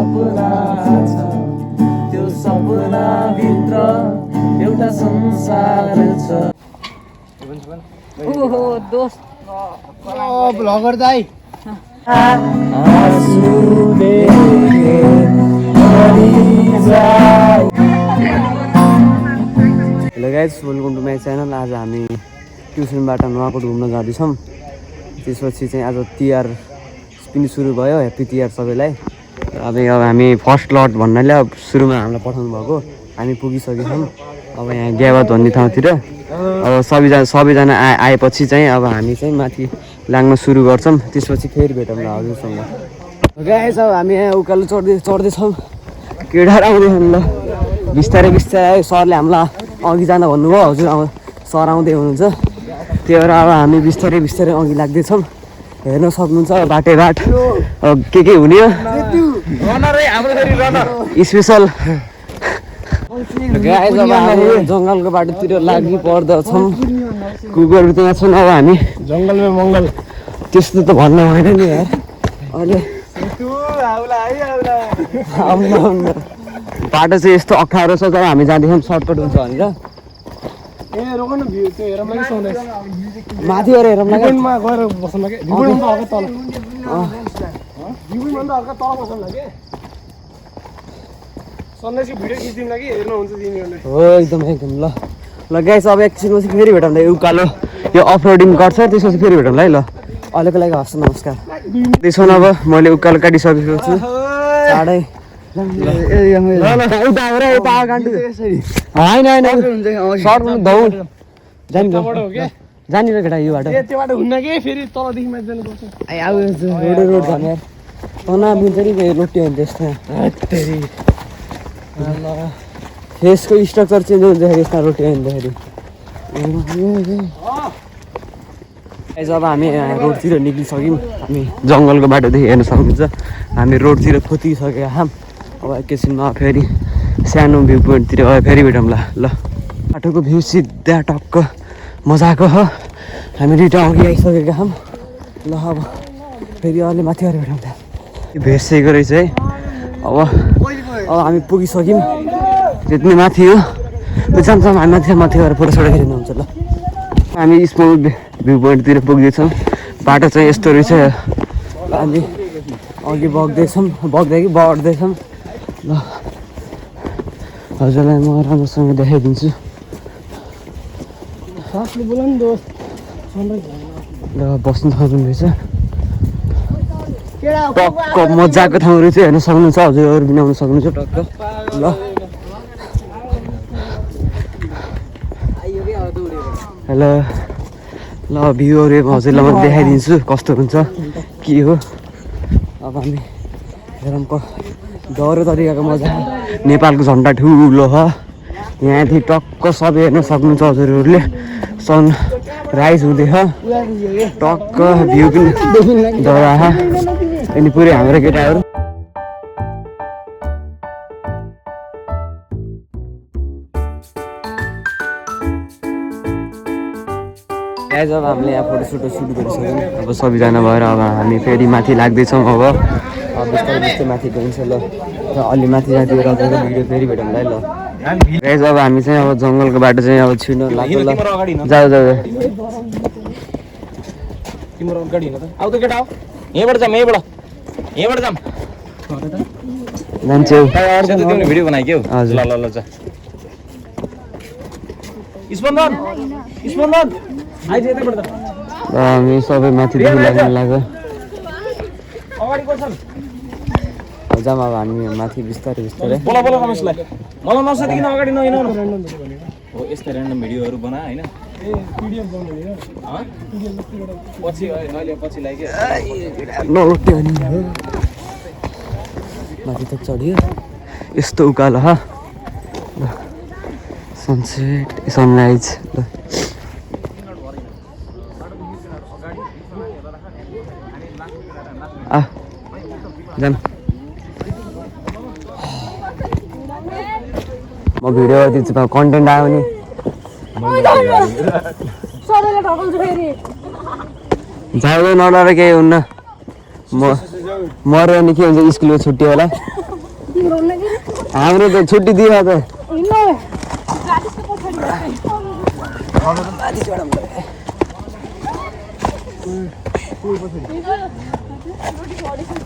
सपना छ त्यो सपना भित्र एउटा संसार छ ओहो दोस्त ब्लगर दाइ आँसुले भरि जाए। Hello guys welcome to my channel. आज हामी ट्युसनबाट नुवाकोट घुम्न जाँदैछौँ। त्यसपछि चाहिँ आज तिहार पनि सुरु भयो। ह्याप्पी तिहार सबैलाई। अब हामी फर्स्ट लट भन्नाले अब सुरुमा हामीलाई पठाउनु भएको हामी पुगिसकेका छौँ। अब यहाँ ग्याबत भन्ने ठाउँतिर अब सबैजना आएपछि चाहिँ अब हामी चाहिँ माथि लाग्न सुरु गर्छौँ। त्यसपछि फेरि भेटौँला हजुरसँग। गाइज अब हामी यहाँ उकालो चढ्दैछौँ। केटाहरू आउँदैछन् ल बिस्तारै बिस्तारै। सरले हामीलाई अघि जान भन्नुभयो। हजुर सर आउँदै हुनुहुन्छ। त्यही भएर अब हामी बिस्तारै बिस्तारै अघि लाग्दैछौँ। हेर्न सक्नुहुन्छ बाटै बाट के हुने हो स्पेसल। गाइज अब हामी जङ्गलको बाटोतिर लागि पर्दछौँ। कुकुरहरू त्यहाँ छन्। अब हामी जङ्गलमा मङ्गल त्यस्तो त भन्न भएन नि यार। अहिले बाटो चाहिँ यस्तो अप्ठ्यारो छ। तर हामी जाँदैछौँ सर्टकट हुन्छ भनेर। ए रोक न भ्यू त्यो हेरौँ लागि सन्देश माथि गएर हेरौँ लागि भिउमा गएर बस्नु लागि भिउमा हल्का तल भिउमा हल्का तल बस्नु लागि सन्देशको भिडियो खिच्दिउँ लागि हेर्नुहुन्छ तिमीहरूले। हो एकदम एकदम ल ल गाइस अब एकछिनपछि फेरि भेटौँ ल। उकालो यो अफ रोडिङ गर्छ त्यसपछि फेरि भेटौँ है ल। अहिलेको लागि हस् नमस्कार। त्यसो अब मैले उकालो काटिसकेको छु चाँडै। होइन जाने केटा यो बाटो त्यो बाटो हुन्न कि फेरि तलदेखि माथि जानुपर्छ। रोड भने तना बुझ्छ नि रोटी हुन्छ त्यस्तो। फेसको स्ट्रक्चर चेन्ज हुँदाखेरि यसमा रोटी हिँड्दाखेरि। अब हामी रोडतिर निक्लिसक्यौँ। हामी जङ्गलको बाटोदेखि हेर्न सक्नुहुन्छ हामी रोडतिर खोतिसकेका छौँ। अब एकैछिनमा फेरि सानो भ्यू पोइन्टतिर फेरि भेटौँला ल। बाटोको भ्यू सिधा टक्क मजाको हो। हामी रिटर्न अघि आइसकेका छौँ ल। अब फेरि अलि माथि गएर भेटौँला। भेटिसकेको रहेछ है। अब हामी पुगिसक्यौँ। त्यति माथि हो जान्छौँ हामी माथि गएर फोटोसोटो खेल्नु हुन्छ ल। हामी स्मल भ्यू पोइन्टतिर पुग्दैछौँ। बाटो चाहिँ यस्तो रहेछ। हामी अघि बढ्दैछौँ ल। हजुरलाई म राम्रोसँग देखाइदिन्छु ल। बस्नु ठाउँ रहेछ टक्क मजाको ठाउँ रहेछ। हेर्न सक्नुहुन्छ हजुरहरू पनि आउनु सक्नुहुन्छ टक्क ल। हेलो ल भ्यूहरू हजुरलाई म देखाइदिन्छु कस्तो हुन्छ के हो। अब हामी हेरौँ डह्रो तरिकाको मजा। नेपालको झन्डा ठुलो हो यहाँदेखि टक्क सबै हेर्न सक्नुहुन्छ हजुरहरूले। सन राइज हुँदैछ टक्क भ्यू पनि डरा अनि पुरै हाम्रो केटाहरू। अब हामीले यहाँ फोटोसोटो सुट गरिसक्यौँ। अब सबैजना भएर अब हामी फेरि माथि लाग्दैछौँ। अब बिस्तारै बिस्तारै माथि गइन्छ ल। र अलि माथि जाँदै भिडियो फेरि भेटौँ है ल। गाइस अब हामी चाहिँ अब जङ्गलको बाटो चाहिँ अब छिर्न लाग्यो ल। जाऊ तिम्रो गाडी हिँड त आउ त केटा आऊ। यहीँबाट जाम जान्छौ तिमीले भिडियो बनाइ के हो। हजुर ल ल जा स्पन्दन आइज यतैबाट त हामी सबै माथि लाग्न लाग्यो। अगाडि बस्छन् जाम अब हामी माथि बिस्तारै बोला रमेशलाई मलाई नसोधिकन अगाडि नहिँड्नु हो। यस्तो ऱ्यान्डम भिडियोहरू बना हैन पछि लाग्यो नरोट्यो अनि माथि त चढ्यो यस्तो उकालो ह सनसेट सनराइज ल। जाम म भिडियो दिन्छु कन्टेन्ट आयो नि जाँदै नडर केही हुन्न। मऱ्यो नि के हुन्छ स्कुलको छुट्टी होला। हाम्रो त छुट्टी दियो त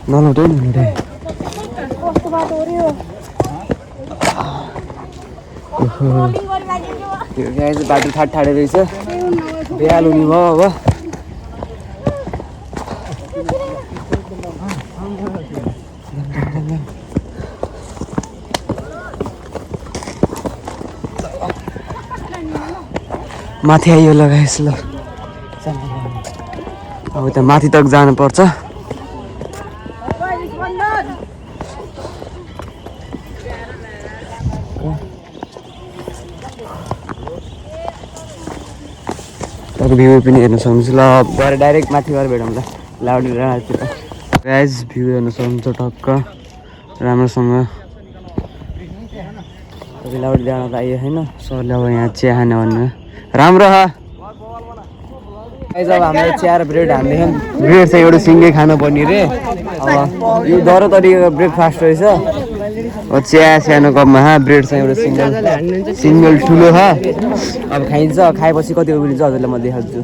नलौटे नलौटे बाटो ठाडे रहेछ बिहाल हुने भयो अब माथि आइयो लगाएस ल अब त माथि तक जानुपर्छ तपाईँको भ्यू पनि हेर्न सक्नुहुन्छ ल गएर डाइरेक्ट माथि गएर भेटौँ ल लाउडी डाँडातिर गाइज भ्यू हेर्न सक्नुहुन्छ टक्क राम्रोसँग तपाईँ लाउडी डाँडा त आइयो होइन सरले अब यहाँ चिया खाने भन्नु राम्रो ह गाइज अब हामीले चिया र ब्रेड हाल्दैछौँ ब्रेड चाहिँ एउटा सिङ्गै खानुपर्ने रे अब यो दह्रो तरिकाको ब्रेकफास्ट रहेछ अब चिया सानो कपमा ब्रेड चाहिँ एउटा सिङ्गल ठुलो छ अब खाइन्छ खाएपछि कति उब्लिन्छ हजुरलाई म देखाउँछु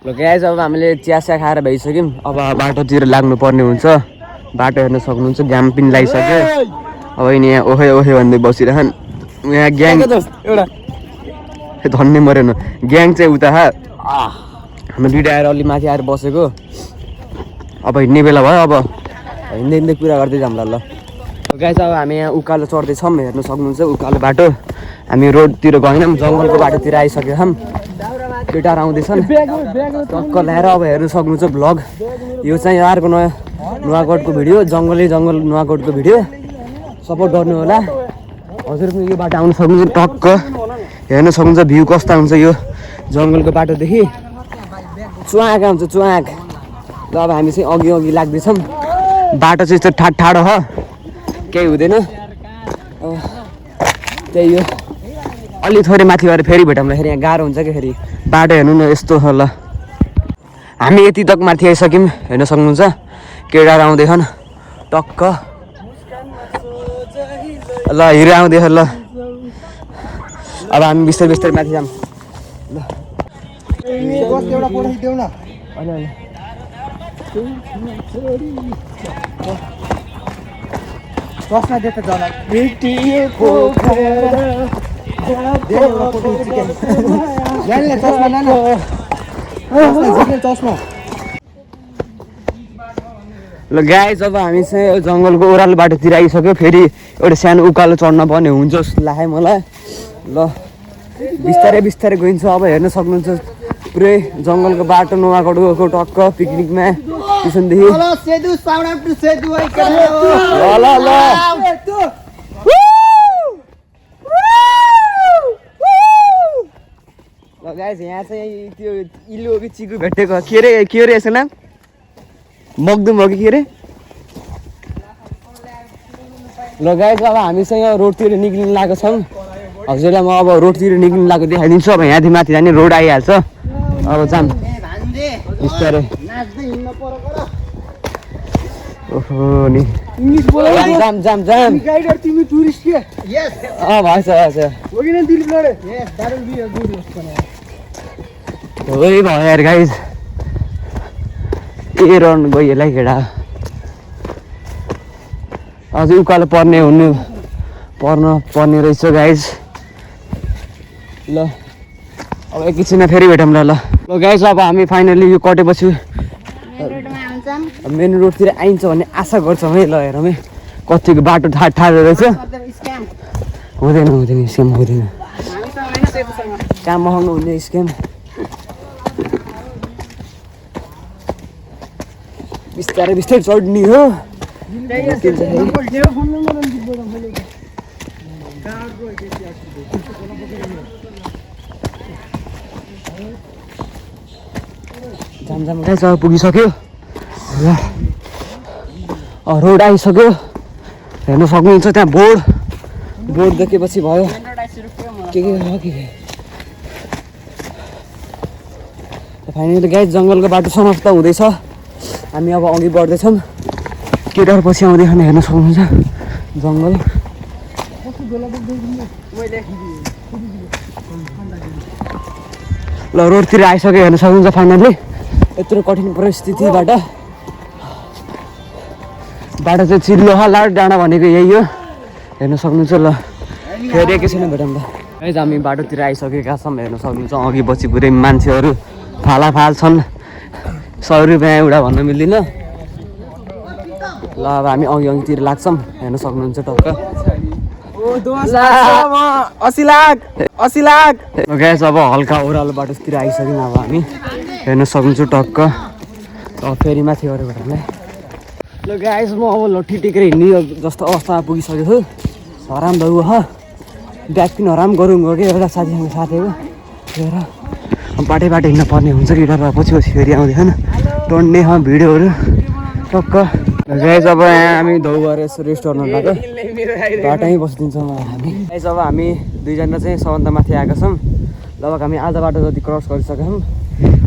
ल गाइज अब हामीले चिया खाएर भइसक्यौँ अब बाटोतिर लाग्नु पर्ने हुन्छ बाटो हेर्न सक्नुहुन्छ घाम पनि लागिसक्यो अब यिनी यहाँ ओहे ओहे भन्दै बसिरहन् यहाँ ग्याङ एउटा धन्ने मरेन ग्याङ चाहिँ उता हाम्रो दुइटा आएर अलि माथि आएर बसेको अब हिँड्ने बेला भयो अब हिँड्दै हिँड्दै कुरा गर्दै जाऊँ ल गाइस अब हामी यहाँ उकालो चढ्दैछौँ हेर्न सक्नुहुन्छ उकालो बाटो हामी रोडतिर गएनौँ जङ्गलको बाटोतिर आइसकेका छौँ केटाहरू आउँदैछन् टक्क ल्याएर अब हेर्न सक्नुहुन्छ भ्लग यो चाहिँ अर्को नयाँ नुवाकोटको भिडियो जङ्गल नुवाकोटको भिडियो सपोर्ट गर्नु होला हजुर पनि यो बाटो आउनु सक्नुहुन्छ टक्क हेर्न सक्नुहुन्छ भ्यू कस्तो हुन्छ यो जङ्गलको बाटोदेखि चुवाक आउँछ चुवाक ल अब हामी चाहिँ अघि अघि लाग्दैछौँ बाटो चाहिँ यस्तो ठाडो छ केही हुँदैन त्यही हो अलि थोरै माथि गएर फेरि भेटौँदाखेरि यहाँ गाह्रो हुन्छ कि फेरि बाटो हेर्नु न यस्तो छ ल हामी यति तक माथि आइसक्यौँ हेर्न सक्नुहुन्छ केटाहरू आउँदैछन् टक्क ल हिरो आउँदैछ ल अब हामी बिस्तारै बिस्तारै माथि जाऊँ ल गाइस अब हामी चाहिँ जङ्गलको ओह्रालो बाटोतिर आइसक्यो फेरि एउटा सानो उकालो चढ्न पर्ने हुन्छ जस्तो लाग्यो मलाई ल बिस्तारै बिस्तारै गइन्छ अब हेर्न सक्नुहुन्छ पुरै जङ्गलको बाटो नुवाकोटको टक्क पिकनिकमा किसनदेखि ल गाइस यहाँ चाहिँ त्यो इल्लो कि चिकु भेटेको के अरे यसको नाम मगदुम हो कि के अरे ल गाइस अब हामी चाहिँ यहाँ रोडतिर निक्लिनु लागेको छौँ हजुरलाई म अब रोडतिर निक्लिनु लागेको देखाइदिन्छु अब यहाँदेखि माथि जाने रोड आइहाल्छ अब जाम बिस्तारै ओहो नि जाम जाम जाम गाइडर तिमी टुरिस्ट के यस भएछ हो कि दिलीप लडे यस दारुल बी गुड ओइ भयो यार गाइस ए रन गयो होला केटा अझै उकालो पर्ने रहेछ गाइस ल अब एकैछिनमा फेरि भेटौँ ल गाइस अब हामी फाइनली यो कटेपछि मेन रोडतिर आइन्छ भन्ने आशा गर्छौँ है ल हेरौँ है कतिको बाटो ठाडो रहेछ हुँदैन स्क्याम हुँदैन काम मगाउनु हुने स्क्याम बिस्तारै बिस्तारै चढ्ने हो जाम गाइस अब पुगिसक्यो ल रोड आइसक्यो हेर्न सक्नुहुन्छ त्यहाँ बोर्ड देखेपछि भयो के फाइनली गाइस जङ्गलको बाटो समाप्त हुँदैछ हामी अब अघि बढ्दैछौँ केटाहरू पछि आउँदैछन् हेर्न सक्नुहुन्छ जङ्गल ल रोडतिर आइसक्यो हेर्न सक्नुहुन्छ फाइनली यत्रो कठिन परिस्थितिबाट बाटो चाहिँ चिल्लो लाड डाँडा भनेको यही हो हेर्न सक्नुहुन्छ ल फेरि एकैछिन भेटौँ ल हामी बाटोतिर आइसकेका छौँ हेर्न सक्नुहुन्छ अघि पछि पुरै मान्छेहरू फालाफाल छन् 100 रुपियाँ एउटा भन्न मिल्दैन ल अब हामी अघितिर लाग्छौँ हेर्न सक्नुहुन्छ टक्क 80 लाख ग्यास अब हल्का ओह्रालो बाटोतिर आइसक्यौँ अब हामी हेर्न सक्नुहुन्छ टक्क अब फेरि माथि गएर भेटौँलाई ल गाइस म अब लट्ठी टेकेर हिँड्ने जस्तो अवस्थामा पुगिसकेको छु हराम भयो ह ब्याग पनि हराम गरौँ कि एउटा साथीसँग साथीको गएर बाटै बाटो हिँड्न पर्ने हुन्छ कि डर पछि पछि फेरि आउँदैन टन्ने भिडियोहरू टक्क गाइस अब यहाँ हामी धौ गएर यसो रेस्ट गर्नु लाग्यो बाटोमै बसिदिन्छौँ हामी गाइस अब हामी दुईजना चाहिँ सबभन्दा माथि आएका छौँ लगभग हामी आधा बाटो जति क्रस गरिसक्यौँ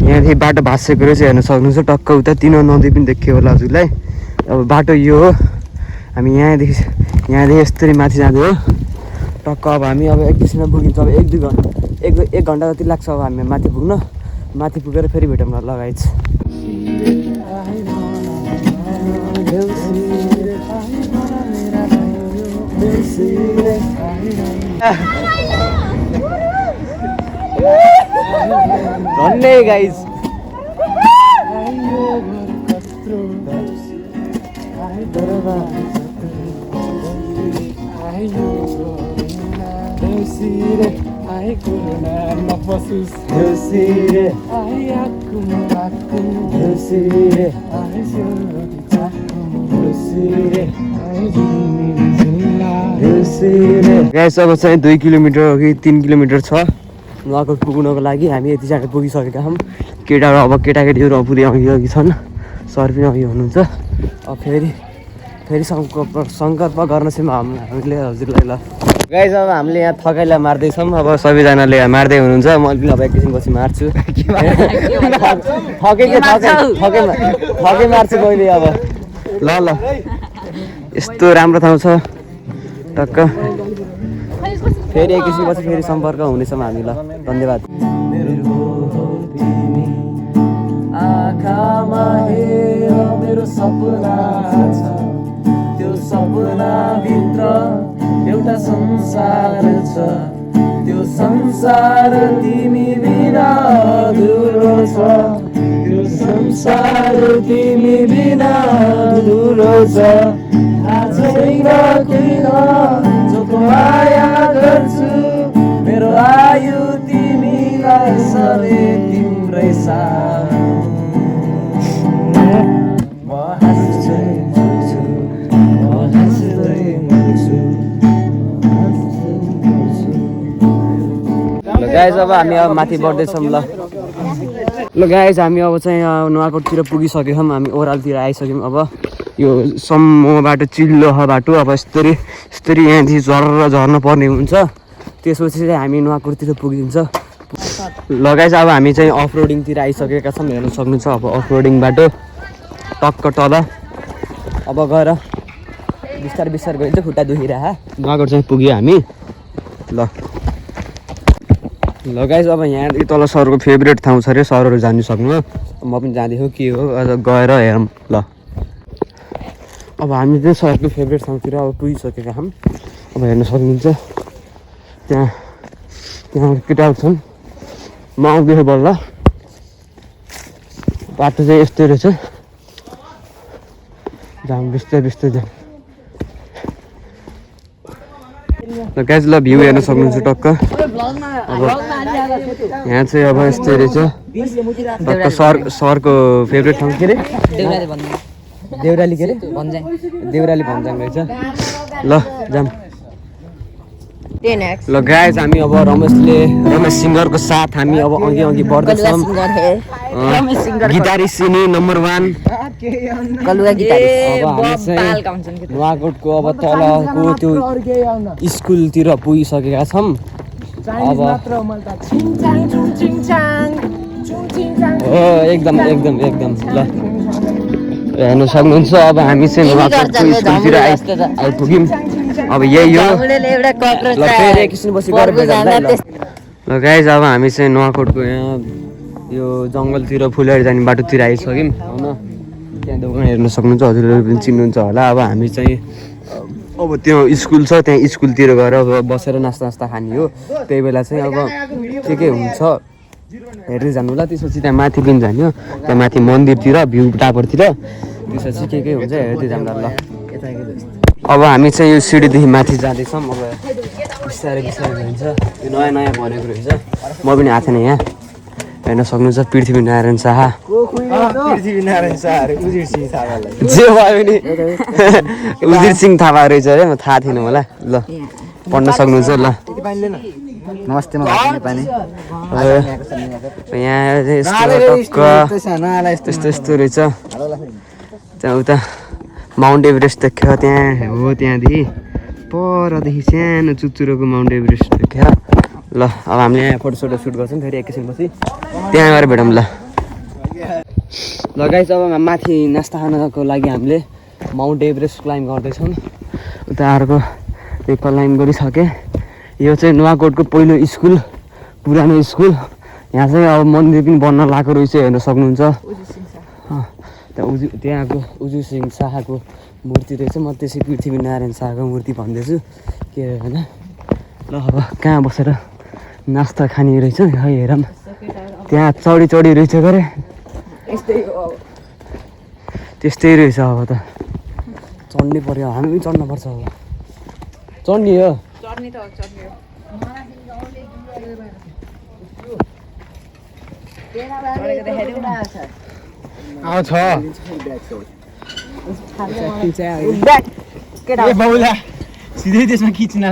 यहाँदेखि बाटो भाँसेको रहेछ हेर्न सक्नुहुन्छ टक्क उता 3 नदी पनि देखियो होला हजुरलाई अब बाटो यो हो हामी यहाँदेखि यस्तरी माथि जाँदै हो टक्क अब हामी अब एकैछिनमा पुगिन्छ अब 1 घन्टा जति लाग्छ अब हामी माथि पुग्न माथि पुगेर फेरि भेटौँ न लगाइछ धन्य गाइस गाइस अब चाहिँ 2 किलोमिटर हो कि 3 किलोमिटर छ नुवाकोट पुग्नको लागि हामी यति चाँडो पुगिसकेका छौँ केटाहरू अब केटाकेटीहरू पुरै अघि छन् सर पनि अघि हुनुहुन्छ अब फेरि सङ्कल्प गर्न चाहिँ हामीले हजुरलाई ल गाइस अब हामीले यहाँ थकाइलाई मार्दैछौँ अब सबैजनाले मार्दै हुनुहुन्छ म पनि अब एकैछिनपछि मार्छु थकै मार्छु कहिले अब ल यस्तो राम्रो ठाउँ छ टक्क फेरि एकैछिनपछि फेरि सम्पर्क हुनेछौँ हामी ल धन्यवाद आँखामा हेर मेरो सपना छ त्यो सपनाभित्र एउटा संसार छ त्यो संसार तिमी बिना अधुरो छ त्यो संसार तिमी बिना अधुरो छ छैन किन जो माया गर्छु मेरो आयु तिमीलाई सधैँ तिम्रै सामु म हाँस्दै हुन्छु म हाँस्दै हुन्छु ल गाइस अब हामी अब माथि बढ्दैछौँ ल गाइस हामी अब चाहिँ नुवाकोटतिर पुगिसक्यौँ हामी ओह्रालतिर आइसक्यौँ अब यो सम्म बाटो चिल्लो बाटो अब यस्तरी यहाँदेखि झर्न पर्ने हुन्छ त्यसपछि चाहिँ हामी नुवाकोटतिर पुगिन्छ ल गाइस अब हामी चाहिँ अफ रोडिङतिर आइसकेका छौँ हेर्न सक्नुहुन्छ अब अफ रोडिङ बाटो टक्क तल अब गएर बिस्तारै गइन्छ खुट्टा दुखिरह नुवाकोट चाहिँ पुग्यो हामी ल गाइस अब यहाँ तल सरको फेभरेट ठाउँ छ अरे सरहरू जानु सक्नु म पनि जाँदैछु के हो अझ गएर हेरौँ ल अब हामी चाहिँ सरको फेभरेट ठाउँतिर अब पुगिसकेका छौँ अब हेर्न सक्नुहुन्छ त्यहाँ केटाहरू छन् म आउँदैछु बल्ल बाटो चाहिँ यस्तै रहेछ जाम बिस्तारै जाम ल गाइस ल भ्यू हेर्न सक्नुहुन्छ टक्क अब यहाँ चाहिँ अब यस्तै रहेछ टक्क सरको फेभरेट ठाउँ के अरे देउराली के अरे देउराली भन्ज्याङ रहेछ ल जाम ल गाइस हामी अब रमेश सिंगरको साथ हामी अब अघि बढ्दैछौँ गिटारिस्ट सिनी नम्बर 1 नुवाकोटको अब तलको त्यो स्कुलतिर पुगिसकेका छौँ अब एकदम ल हेर्नु सक्नुहुन्छ अब हामी चाहिँ नुवाकोटको स्कुलतिर आइपुग्यौँ अब यही हो घामुले एउटा कक्रोच ल फेरि एकैछिनपछि गएर भेटौँ ल ल गाइज अब हामी चाहिँ नुवाकोटको यहाँ यो जङ्गलतिर फुलहरू जाने बाटोतिर आइसक्यौँ होइन त्यहाँ दोकान हेर्न सक्नुहुन्छ हजुरहरू पनि चिन्नुहुन्छ होला अब हामी चाहिँ अब त्यो स्कुल छ त्यहाँ स्कुलतिर गएर अब बसेर नास्ता खाने हो त्यही बेला चाहिँ अब के हुन्छ हेर्दै जानु होला त्यसपछि त्यहाँ माथि पनि जाने हो त्यहाँ माथि मन्दिरतिर भ्यू टावरतिर त्यसपछि के हुन्छ हेर्दै जानु ल अब हामी चाहिँ यो सिँढीदेखि माथि जाँदैछौँ अब बिस्तारै हुन्छ यो नयाँ बनेको रहेछ म पनि आएको थिएन यहाँ हेर्न सक्नुहुन्छ पृथ्वीनारायण शाह जे भयो नि उजिर सिंह थापा रहेछ अरे म थाहा थिएन होला ल पढ्न सक्नुहुन्छ ल नमस्ते यहाँ यस्तो रहेछ त्यहाँ उता माउन्ट एभरेस्ट देख्यो त्यहाँ हो त्यहाँदेखि परदेखि सानो चुचुरोको माउन्ट एभरेस्ट देख्यो ल अब हामीले यहाँ फोटो सुट गर्छौँ फेरि एकैछिनपछि त्यहाँ गएर भेटौँ ल गाइस अब माथि नास्ता खानको लागि हामीले माउन्ट एभरेस्ट क्लाइम्ब गर्दैछौँ उता अर्को त्यो क्लाइम्ब गरिसकेँ यो चाहिँ नुवाकोटको पहिलो स्कुल पुरानो स्कुल यहाँ चाहिँ अब मन्दिर पनि बन्न लागेको रहेछ हेर्न सक्नुहुन्छ त्यहाँको उजु सिंह शाहको मूर्ति रहेछ म त्यसै पृथ्वीनारायण शाहको मूर्ति भन्दैछु के होइन ल अब कहाँ बसेर नास्ता खाने रहेछ हेरौँ त्यहाँ चढी रहेछ गरे त्यस्तै रहेछ अब त चढ्नै पर्यो हामी पनि चढ्नुपर्छ अब चढ्ने हो आउँछ सिधै त्यसमा खिच्न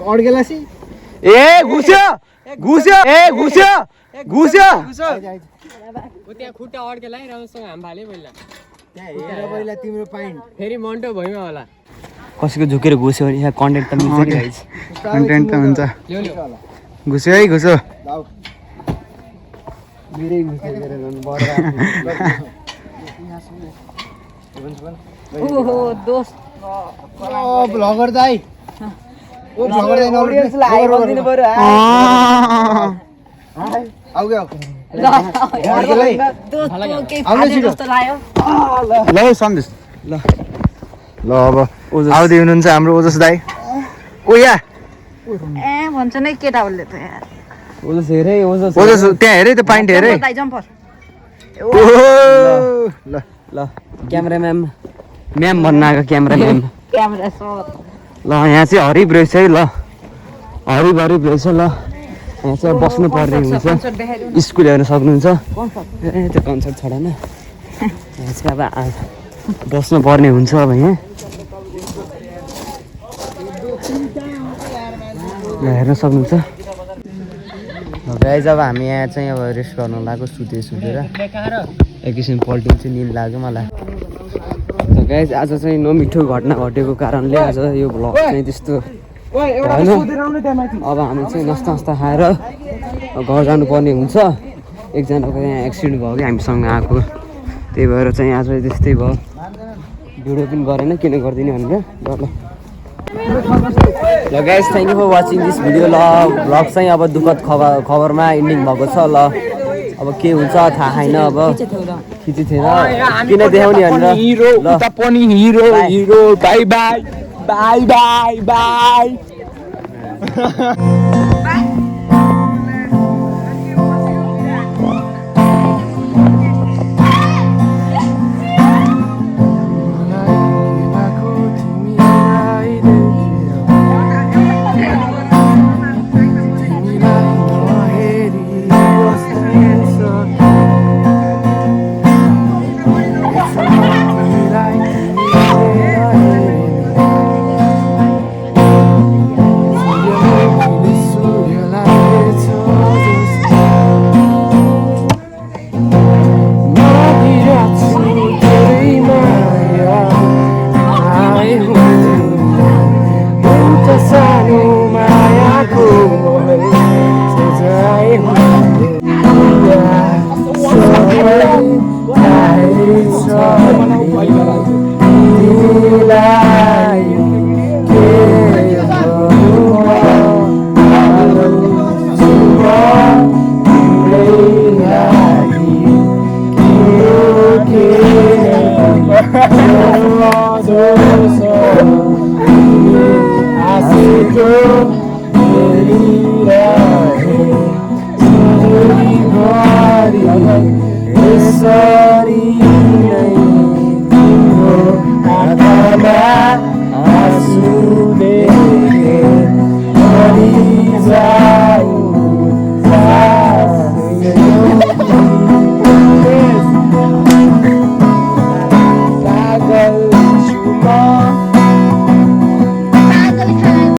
अड्केला सी घुस्यो त्यहाँ खुट्टा अड्केला राम्रोसँग हाम फाले पहिला तिम्रो पाइन्ट फेरि मन्टो भइमा होला कसैको झुकेर घुस्यो भने यहाँ कन्टेन्ट त मिल्छ नि गाइस कन्टेन्ट त हुन्छ घुस्यो है घुस्यो ओहो दोस्त भ्लगर दाइ ओ भ्लगर दाइ अडियन्सलाई हाई गरिदिनु पर्यो आउ गयो ल सन्देश ल अब आउँदै हुनुहुन्छ हाम्रो ओजस दाइ ओ या भन्छ नै केटाहरूले त यार ओजस हेरे ओजस त्यहाँ हेरे त पाइन्ट हेरे जम्पर ल ल क्यामेराम्यान म्याम भन्न आएको क्यामेराम्यान क्यामेरा सट ल यहाँ चाहिँ हरिब रहेछ है ल हरिब रहेछ ल यहाँ चाहिँ बस्नु पर्ने हुन्छ स्कुल हेर्न सक्नुहुन्छ ए त्यो कन्सर्ट छोडेन यहाँ चाहिँ अब बस्नु पर्ने हुन्छ अब यहाँ हेर्न सक्नुहुन्छ गाइस अब हामी यहाँ चाहिँ अब रेस्ट गर्न लाग्यो सुतेर एकैछिन पल्टिङ चाहिँ निल लाग्यो मलाई गाइस आज चाहिँ नमिठो घटना घटेको कारणले आज यो भ्लग चाहिँ त्यस्तो भएन अब हामी चाहिँ नास्ता खाएर घर जानुपर्ने हुन्छ एकजनाको यहाँ एक्सिडेन्ट भयो कि हामीसँग आएको त्यही भएर चाहिँ आज त्यस्तै भयो भिडियो पनि गरेन किन गरिदिने भनेर ल guys thank you for watching this video ल भ्लग चाहिँ अब दुःखद खबरमा इन्डिङ भएको छ ल अब के हुन्छ थाहा छैन अब खिची थिएन किन देखाउने भनेर हिरो बाई बाई हाँसेको